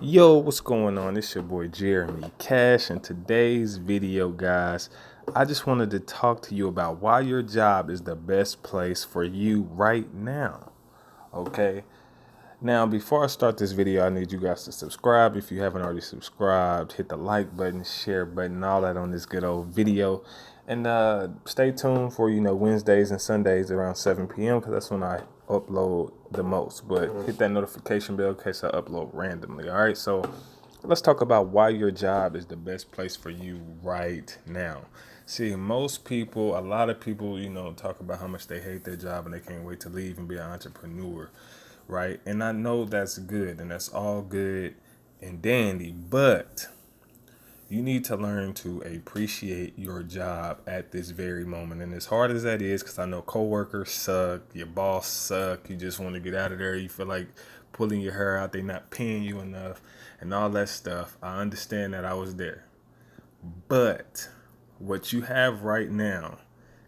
Yo, what's going on? It's your boy Jeremy Cash. In today's video, guys, I just wanted to talk to you about why your job is the best place for you right now. Okay. Now, before I start this video, I need you guys to subscribe. If you haven't already subscribed, hit the like button, share button, all that on this good old video. And stay tuned for, Wednesdays and Sundays around 7 p.m. because that's when I upload the most. But hit that notification bell in case I upload randomly. All right. So let's talk about why your job is the best place for you right now. See, a lot of people, talk about how much they hate their job and they can't wait to leave and be an entrepreneur, right? And I know that's good and that's all good and dandy, but you need to learn to appreciate your job at this very moment. And as hard as that is, because I know coworkers suck, your boss suck, you just want to get out of there, you feel like pulling your hair out, they not paying you enough, and all that stuff. I understand that. I was there. But what you have right now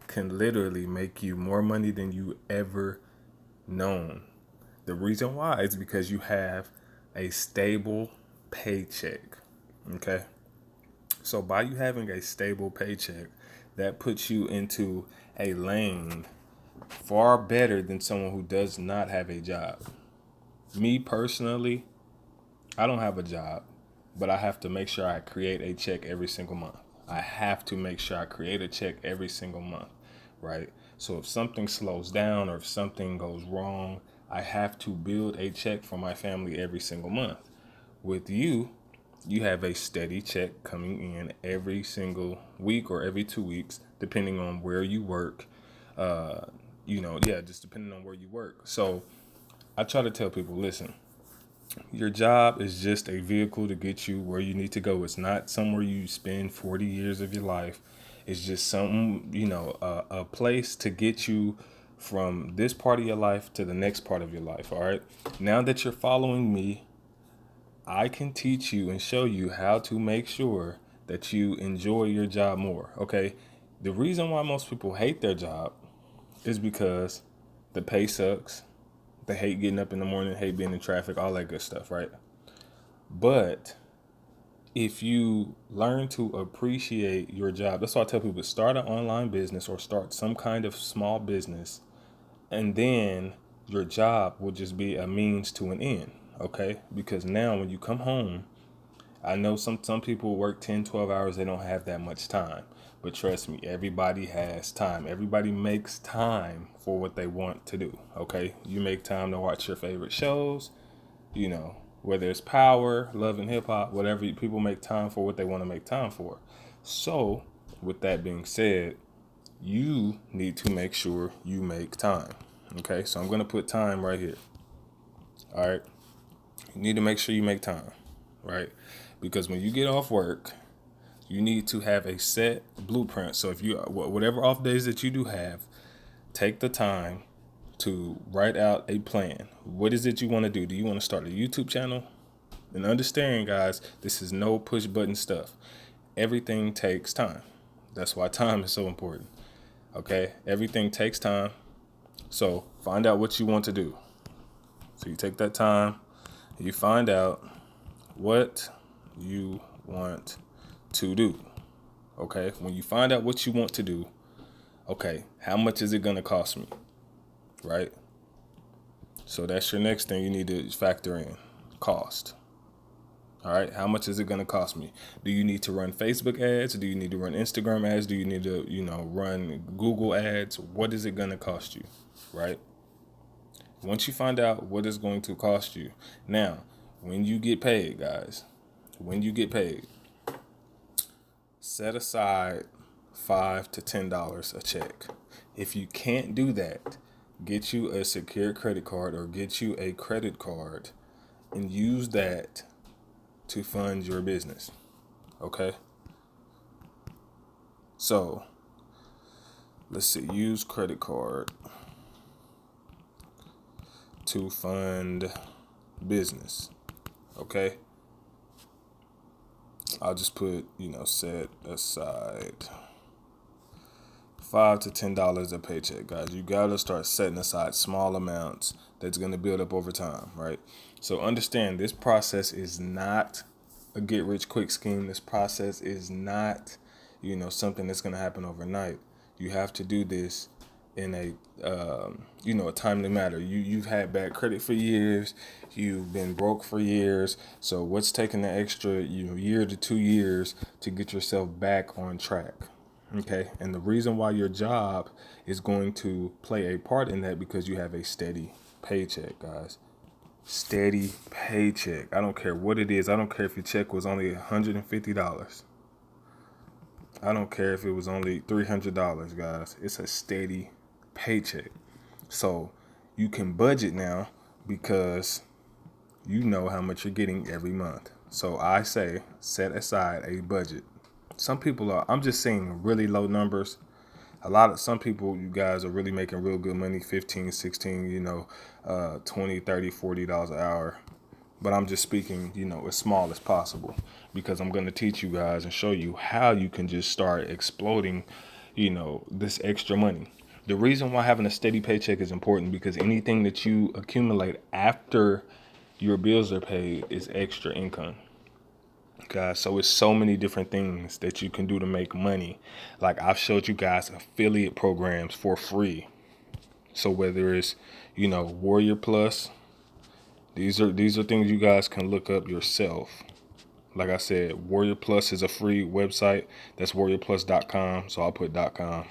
can literally make you more money than you ever known. The reason why is because you have a stable paycheck. Okay. So by you having a stable paycheck, that puts you into a lane far better than someone who does not have a job. Me personally, I don't have a job, but I have to make sure I create a check every single month. I have to make sure I create a check every single month, right? So if something slows down or if something goes wrong, I have to build a check for my family every single month. With you, you have a steady check coming in every single week or every 2 weeks, depending on where you work. Just depending on where you work. So I try to tell people, listen, your job is just a vehicle to get you where you need to go. It's not somewhere you spend 40 years of your life. It's just something, a place to get you from this part of your life to the next part of your life. All right. Now that you're following me, I can teach you and show you how to make sure that you enjoy your job more. Okay. The reason why most people hate their job is because the pay sucks. They hate getting up in the morning, hate being in traffic, all that good stuff, right? But if you learn to appreciate your job, that's why I tell people start an online business or start some kind of small business, and then your job will just be a means to an end, okay? Because now when you come home, I know some people work 10, 12 hours, they don't have that much time. But trust me, everybody has time. Everybody makes time for what they want to do, okay? You make time to watch your favorite shows, whether it's Power, Love and Hip Hop, whatever, people make time for what they want to make time for. So, with that being said, you need to make sure you make time. Okay, so I'm going to put time right here. All right, you need to make sure you make time, right? Because when you get off work, you need to have a set blueprint. So if you, whatever off days that you do have, take the time to write out a plan. What is it you want to do? Do you want to start a YouTube channel? And understand, guys, this is no push button stuff. Everything takes time. That's why time is so important. Okay? Everything takes time. So find out what you want to do. So you take that time, you find out what you want to do. Okay? When you find out what you want to do, okay, how much is it going to cost me? Right? So that's your next thing you need to factor in. Cost. All right. How much is it going to cost me? Do you need to run Facebook ads? Do you need to run Instagram ads? Do you need to, run Google ads? What is it going to cost you? Right. Once you find out what it's going to cost you. Now, when you get paid, guys, set aside $5 to $10 a check. If you can't do that, get you a secure credit card or get you a credit card and use that to fund your business. Okay? So, let's see. Use credit card to fund business. Okay? I'll just put, set aside $5 to $10 a paycheck, guys. You gotta start setting aside small amounts that's gonna build up over time, right? So understand this process is not a get rich quick scheme. This process is not, something that's gonna happen overnight. You have to do this in a timely matter. You've had bad credit for years. You've been broke for years. So what's taking the extra, year to 2 years to get yourself back on track? Okay. And the reason why your job is going to play a part in that because you have a steady paycheck, guys. Steady paycheck. I don't care what it is. I don't care if your check was only $150. I don't care if it was only $300, guys. It's a steady paycheck. So you can budget now because you know how much you're getting every month. So I say set aside a budget. I'm just seeing really low numbers. Some people, you guys are really making real good money, 15, 16, 20, 30, $40 an hour. But I'm just speaking, as small as possible because I'm going to teach you guys and show you how you can just start exploding, this extra money. The reason why having a steady paycheck is important because anything that you accumulate after your bills are paid is extra income. Guys, so it's so many different things that you can do to make money. Like I've showed you guys affiliate programs for free. So whether it's, Warrior Plus, these are things you guys can look up yourself. Like I said, Warrior Plus is a free website. That's warriorplus.com. So I'll put .com.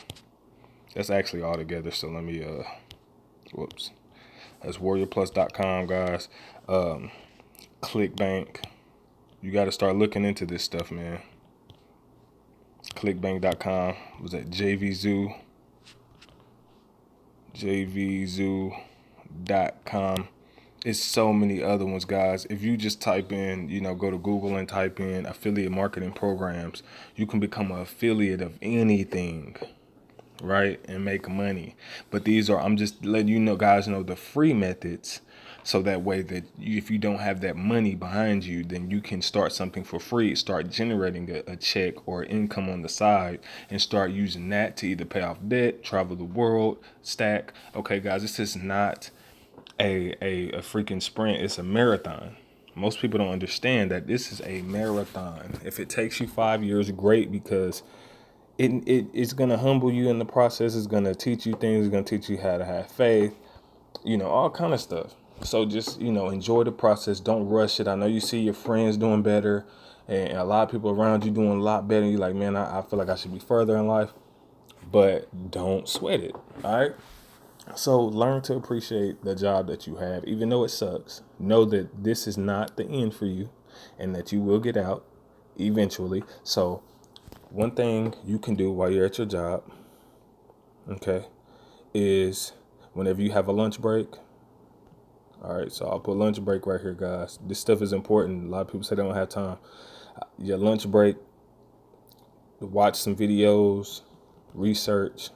That's actually all together. So let me whoops. That's warriorplus.com, guys. ClickBank. You got to start looking into this stuff, man. Clickbank.com. Was that JVZoo? JVZoo.com. It's so many other ones, guys. If you just type in, go to Google and type in affiliate marketing programs, you can become an affiliate of anything, right? And make money. But I'm just letting guys know the free methods. So that way that if you don't have that money behind you, then you can start something for free, start generating a check or income on the side and start using that to either pay off debt, travel the world, stack. Okay, guys, this is not a freaking sprint. It's a marathon. Most people don't understand that this is a marathon. If it takes you 5 years, great, because it's going to humble you in the process. It's going to teach you things. It's going to teach you how to have faith, all kind of stuff. So just, enjoy the process. Don't rush it. I know you see your friends doing better and a lot of people around you doing a lot better. You're like, man, I feel like I should be further in life, but don't sweat it. All right. So learn to appreciate the job that you have, even though it sucks. Know that this is not the end for you and that you will get out eventually. So one thing you can do while you're at your job, okay, is whenever you have a lunch break. All right, so I'll put lunch break right here, guys. This stuff is important. A lot of people say they don't have time. Your lunch break, watch some videos, research.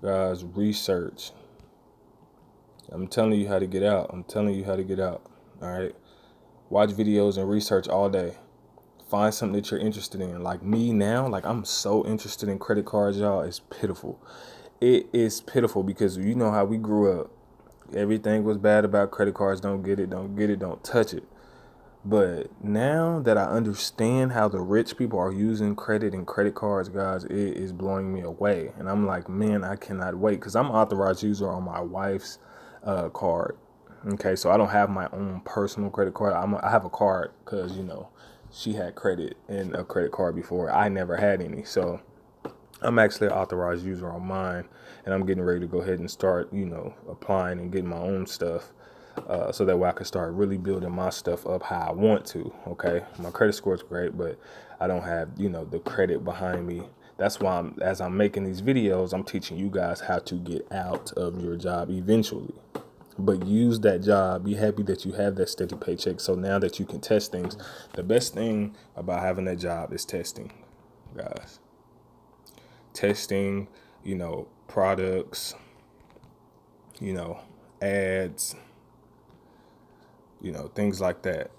Guys, research. I'm telling you how to get out. All right. Watch videos and research all day. Find something that you're interested in. Like me now, I'm so interested in credit cards, y'all. It's pitiful. It is pitiful because you know how we grew up. Everything was bad about credit cards. Don't get it, don't touch it. But now that I understand how the rich people are using credit and credit cards, guys, it is blowing me away. And I'm like, man, I cannot wait because I'm an authorized user on my wife's card. Okay, so I don't have my own personal credit card. I have a card because, she had credit and a credit card before. I never had any. So I'm actually an authorized user on mine, and I'm getting ready to go ahead and start, applying and getting my own stuff, so that way I can start really building my stuff up how I want to. Okay, my credit score is great, but I don't have, the credit behind me. That's why as I'm making these videos, I'm teaching you guys how to get out of your job eventually. But use that job. Be happy that you have that steady paycheck. So now that you can test things, the best thing about having that job is testing, guys. Testing, products, ads, things like that.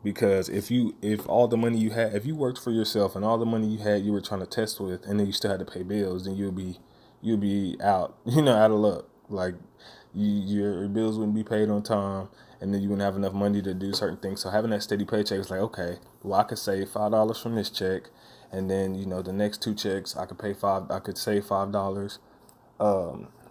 Because if all the money you had, if you worked for yourself and all the money you had you were trying to test with, and then you still had to pay bills, then you'll be out, out of luck. Like your bills wouldn't be paid on time, and then you wouldn't have enough money to do certain things. So having that steady paycheck is like, okay, well I could save $5 from this check, and then the next two checks I could pay five. I could save $5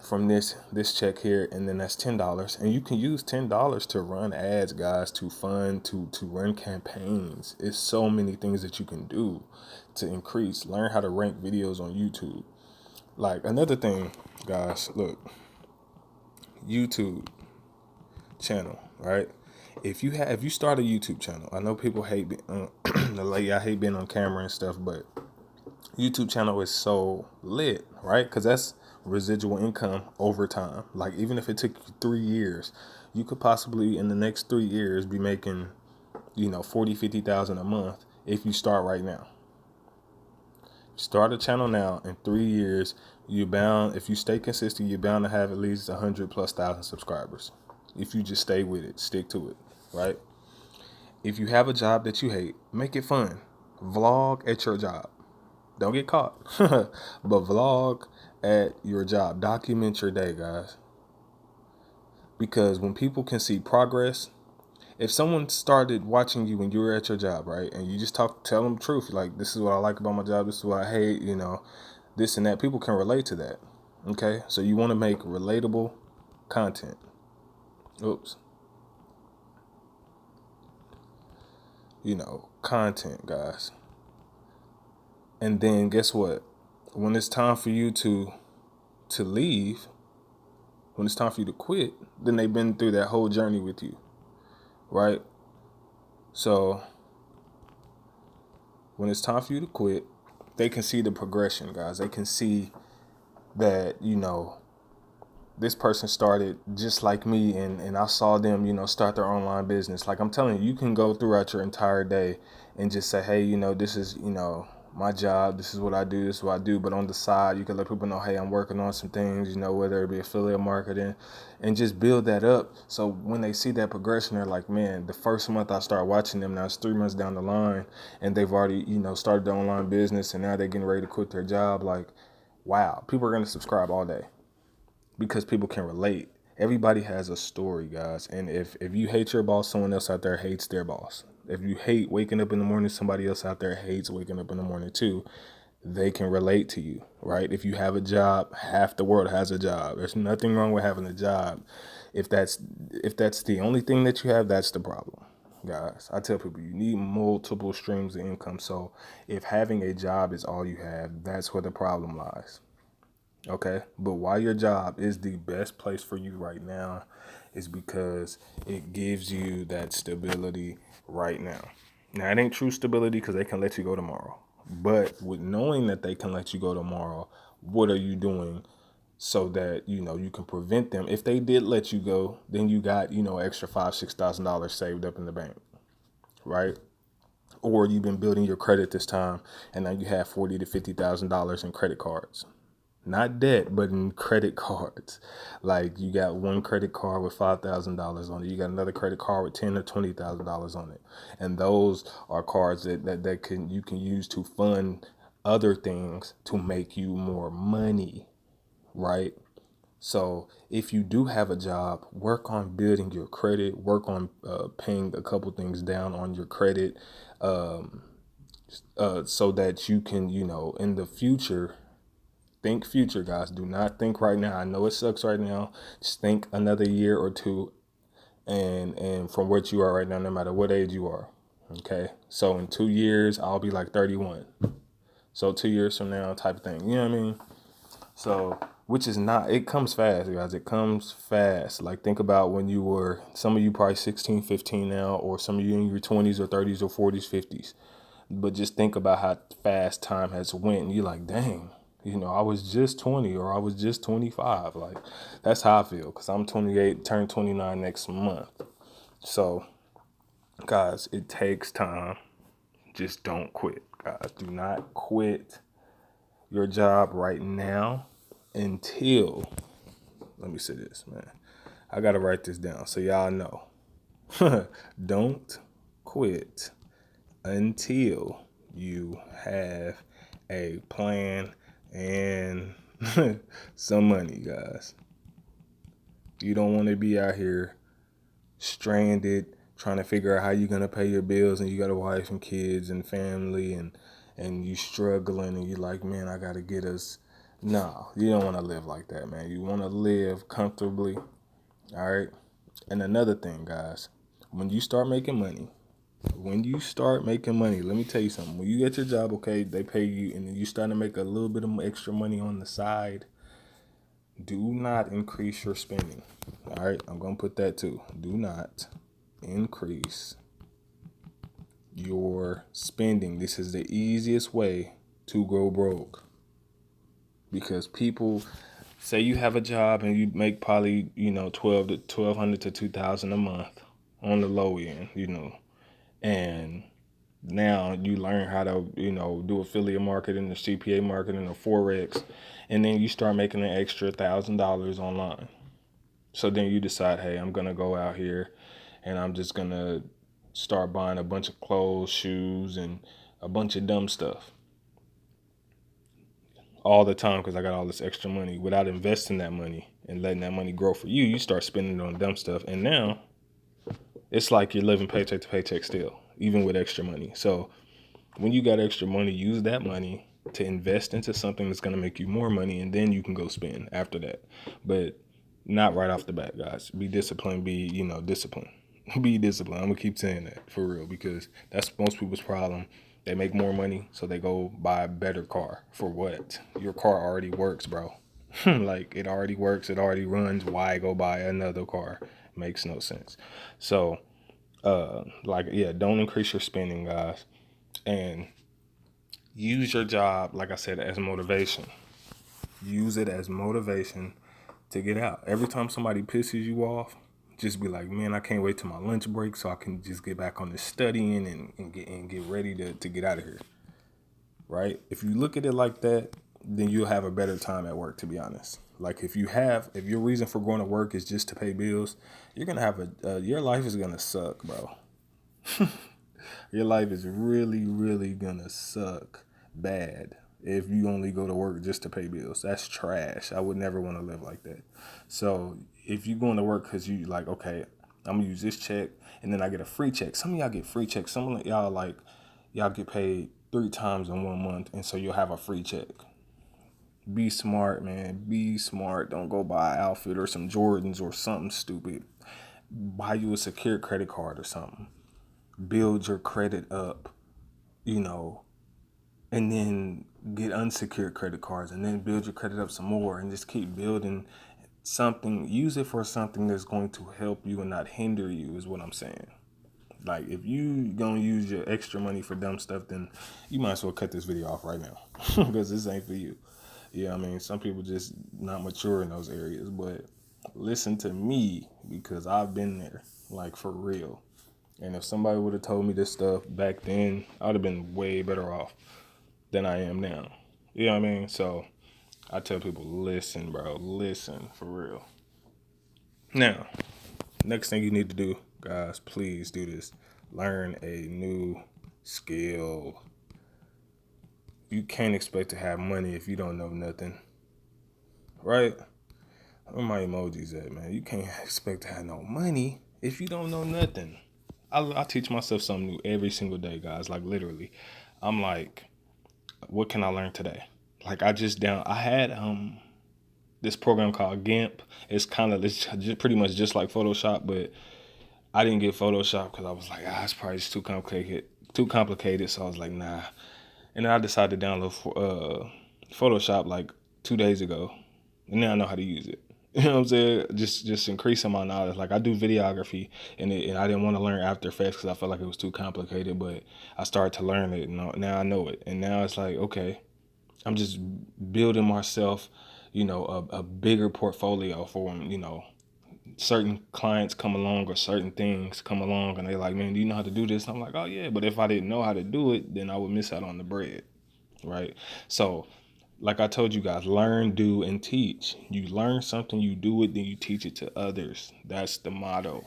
from this check here, and then that's $10, and you can use $10 to run ads, guys, to fund, to run campaigns. It's so many things that you can do to learn how to rank videos on YouTube. Like, another thing, guys, look, YouTube channel, right? If you start a YouTube channel, I know people hate like, I hate being on camera and stuff, but YouTube channel is so lit, right? Because that's residual income over time. Like, even if it took you 3 years, you could possibly in the next 3 years be making 40,000-50,000 a month if you start right now. Start a channel now. In 3 years, if you stay consistent, you're bound to have at least 100,000+ subscribers. If you just stay with it, stick to it, right? If you have a job that you hate, make it fun. Vlog at your job. Don't get caught. But vlog at your job. Document your day, guys. Because when people can see progress, if someone started watching you when you were at your job, right, and you just tell them the truth, like, this is what I like about my job, this is what I hate, this and that, people can relate to that. Okay? So you want to make relatable content. Content, guys. And then guess what? When it's time for you to leave, when it's time for you to quit, then they've been through that whole journey with you, right? So when it's time for you to quit, they can see the progression, guys. They can see that, this person started just like me, and I saw them, start their online business. Like, I'm telling you, you can go throughout your entire day and just say, hey, this is, my job, this is what I do, this is what I do. But on the side, you can let people know, hey, I'm working on some things, whether it be affiliate marketing, and just build that up. So when they see that progression, they're like, man, the first month I start watching them, now it's 3 months down the line, and they've already, started their online business, and now they're getting ready to quit their job. Like, wow, people are going to subscribe all day because people can relate. Everybody has a story, guys. And if you hate your boss, someone else out there hates their boss. If you hate waking up in the morning, somebody else out there hates waking up in the morning too. They can relate to you, right? If you have a job, half the world has a job. There's nothing wrong with having a job. If that's the only thing that you have, that's the problem, guys. I tell people you need multiple streams of income. So if having a job is all you have, that's where the problem lies. Okay, but why your job is the best place for you right now is because it gives you that stability right now. Now, it ain't true stability because they can let you go tomorrow. But with knowing that they can let you go tomorrow, what are you doing so that you can prevent them? If they did let you go, then you got extra $5,000-$6,000 saved up in the bank, right? Or you've been building your credit this time, and now you have $40,000-$50,000 in credit cards. Not debt, but in credit cards. Like, you got one credit card with $5,000 on it. You got another credit card with $10,000 or $20,000 on it. And those are cards that you can use to fund other things to make you more money, right? So if you do have a job, work on building your credit, work on paying a couple things down on your credit, so that you can, in the future. Think future, guys. Do not think right now. I know it sucks right now. Just think another year or two, and from what you are right now, no matter what age you are. Okay. So in 2 years, I'll be like 31. So 2 years from now, type of thing. You know what I mean? So, which is not, it comes fast, guys. It comes fast. Like, think about when you were, some of you probably 16, 15 now, or some of you in your 20s or 30s or 40s, 50s. But just think about how fast time has went, and you're like, dang. I was just 20 or I was just 25. Like, that's how I feel, because I'm 28, turn 29 next month. So, guys, it takes time. Just don't quit, guys. Do not quit your job right now until, let me say this, man. I got to write this down so y'all know. Don't quit until you have a plan and some money, guys. You don't want to be out here stranded trying to figure out how you're going to pay your bills, and you got a wife and kids and family, and you struggling, and you're like, man, I got to get us. No, you don't want to live like that, man. You want to live comfortably. All right. And another thing, guys, when you start making money, let me tell you something. When you get your job, okay, they pay you, and then you start to make a little bit of extra money on the side, do not increase your spending. All right, I'm going to put that too. Do not increase your spending. This is the easiest way to go broke, because people say you have a job and you make probably 1200 to 2000 a month on the low end, and now you learn how to do affiliate marketing, the CPA marketing, or Forex, and then you start making an extra $1,000 online. So then you decide, hey, I'm gonna go out here and I'm just gonna start buying a bunch of clothes, shoes, and a bunch of dumb stuff all the time because I got all this extra money. Without investing that money and letting that money grow for you, you start spending it on dumb stuff, and now it's like you're living paycheck to paycheck still, even with extra money. So when you got extra money, use that money to invest into something that's going to make you more money, and then you can go spend after that. But not right off the bat, guys. Be disciplined. Disciplined. Be disciplined. I'm going to keep saying that for real, because that's most people's problem. They make more money, so they go buy a better car. For what? Your car already works, bro. Like, it already works. It already runs. Why go buy another car? Makes no sense. So, don't increase your spending, guys. And use your job, like I said, as motivation. Use it as motivation to get out. Every time somebody pisses you off, just be like, man, I can't wait till my lunch break so I can just get back on the studying and get ready to get out of here. Right? If you look at it like that, then you'll have a better time at work, to be honest. Like if your reason for going to work is just to pay bills, you're gonna have your life is gonna suck, bro. Your life is really, really gonna suck bad if you only go to work just to pay bills. That's trash. I would never want to live like that. So if you're going to work because you like, okay, I'm gonna use this check and then I get a free check. Some of y'all get free checks. Some of y'all get paid 3 times in 1 month, and so you'll have a free check. Be smart, man. Be smart. Don't go buy an outfit or some Jordans or something stupid. Buy you a secured credit card or something. Build your credit up, and then get unsecured credit cards, and then build your credit up some more, and just keep building something. Use it for something that's going to help you and not hinder you, is what I'm saying. Like, if you gonna use your extra money for dumb stuff, then you might as well cut this video off right now because this ain't for you. Yeah, I mean, some people just not mature in those areas, but listen to me because I've been there, like, for real. And if somebody would have told me this stuff back then, I would have been way better off than I am now. You know what I mean? So I tell people, listen, bro, listen for real. Now, next thing you need to do, guys, please do this. Learn a new skill. You can't expect to have money if you don't know nothing. Right? Where my emojis at, man? You can't expect to have no money if you don't know nothing. I teach myself something new every single day, guys. Like, literally. I'm like, what can I learn today? Like, I had this program called GIMP. It's pretty much just like Photoshop, but I didn't get Photoshop because I was like, it's probably just too complicated. So I was like, nah. And then I decided to download Photoshop like 2 days ago, and now I know how to use it. You know what I'm saying? Just increasing my knowledge. Like, I do videography, and I didn't want to learn After Effects because I felt like it was too complicated. But I started to learn it, and now I know it. And now it's like, okay, I'm just building myself, a bigger portfolio for when, certain clients come along or certain things come along, and they're like, man, do you know how to do this? And I'm like, oh yeah, but if I didn't know how to do it, then I would miss out on the bread, right? So, like I told you guys, learn, do, and teach. You learn something, you do it, then you teach it to others. That's the motto,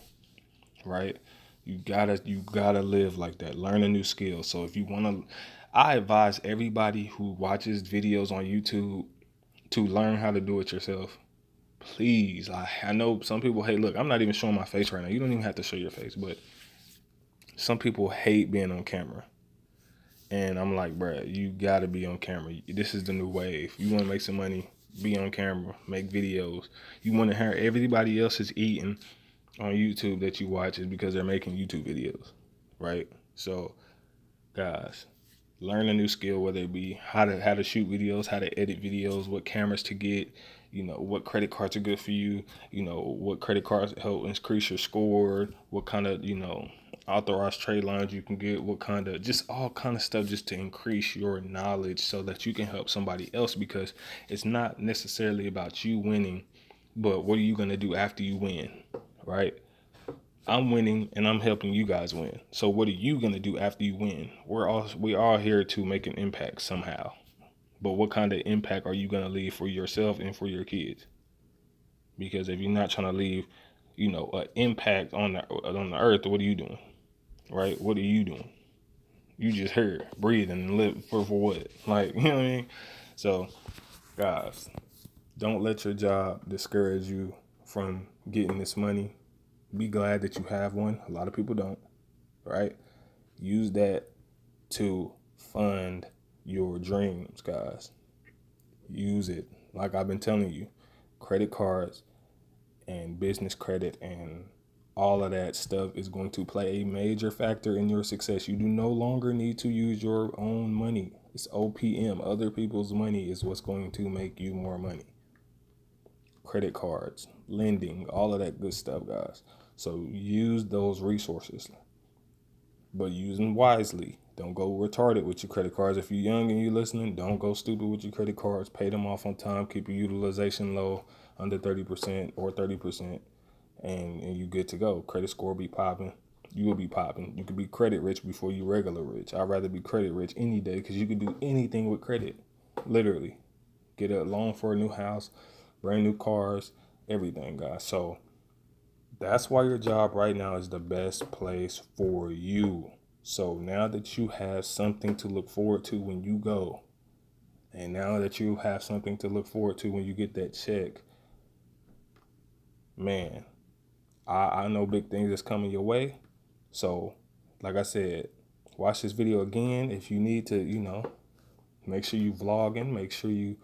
right? You gotta live like that. Learn a new skill. So if you wanna, I advise everybody who watches videos on YouTube to learn how to do it yourself. Please, I know some people hate. Look, I'm not even showing my face right now. You don't even have to show your face, but some people hate being on camera. And I'm like, bruh, you gotta be on camera. This is the new wave. You wanna make some money, be on camera, make videos. You wanna hear everybody else is eating on YouTube that you watch is because they're making YouTube videos, right? So, guys, learn a new skill, whether it be how to shoot videos, how to edit videos, what cameras to get, what credit cards are good for you, what credit cards help increase your score, what kind of, authorized trade lines you can get, what kind of, just all kind of stuff just to increase your knowledge so that you can help somebody else, because it's not necessarily about you winning, but what are you going to do after you win, right? I'm winning and I'm helping you guys win. So what are you gonna do after you win? We all here to make an impact somehow. But what kind of impact are you gonna leave for yourself and for your kids? Because if you're not trying to leave, an impact on the earth, what are you doing? Right? What are you doing? You just here breathing and live for what? Like, you know what I mean? So guys, don't let your job discourage you from getting this money. Be glad that you have one. A lot of people don't, right? Use that to fund your dreams, guys. Use it. Like I've been telling you, credit cards and business credit and all of that stuff is going to play a major factor in your success. You do no longer need to use your own money. It's OPM. Other people's money is what's going to make you more money. Credit cards, lending, all of that good stuff, guys. So use those resources, but use them wisely. Don't go retarded with your credit cards. If you're young and you're listening, don't go stupid with your credit cards. Pay them off on time. Keep your utilization low, under 30% or 30%, and you good to go. Credit score be popping. You will be popping. You could be credit rich before you regular rich. I'd rather be credit rich any day because you can do anything with credit. Literally. Get a loan for a new house, brand new cars, everything, guys. So that's why your job right now is the best place for you. So now that you have something to look forward to when you go, and now that you have something to look forward to when you get that check, man, I know big things is coming your way. So, like I said, watch this video again if you need to, make sure you vlogging, make sure you,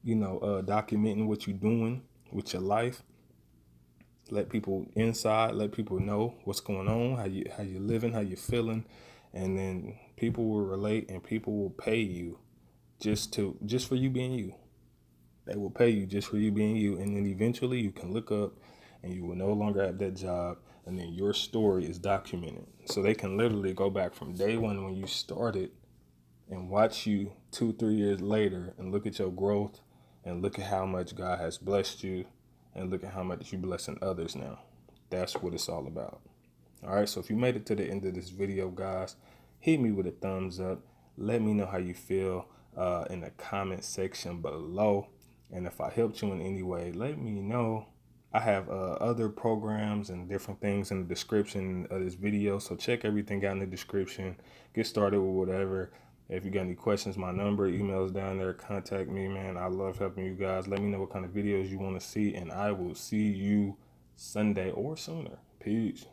documenting what you're doing with your life. Let people inside, let people know what's going on, how you living, how you feeling, and then people will relate and people will pay you just for you being you. They will pay you just for you being you, and then eventually you can look up and you will no longer have that job, and then your story is documented. So they can literally go back from day one when you started and watch you 2-3 years later and look at your growth and look at how much God has blessed you and look at how much you're blessing others now. That's what it's all about. All right, so if you made it to the end of this video, guys, hit me with a thumbs up. Let me know how you feel in the comment section below. And if I helped you in any way, let me know. I have other programs and different things in the description of this video. So check everything out in the description. Get started with whatever. If you got any questions, my number, email's down there. Contact me, man. I love helping you guys. Let me know what kind of videos you want to see, and I will see you Sunday or sooner. Peace.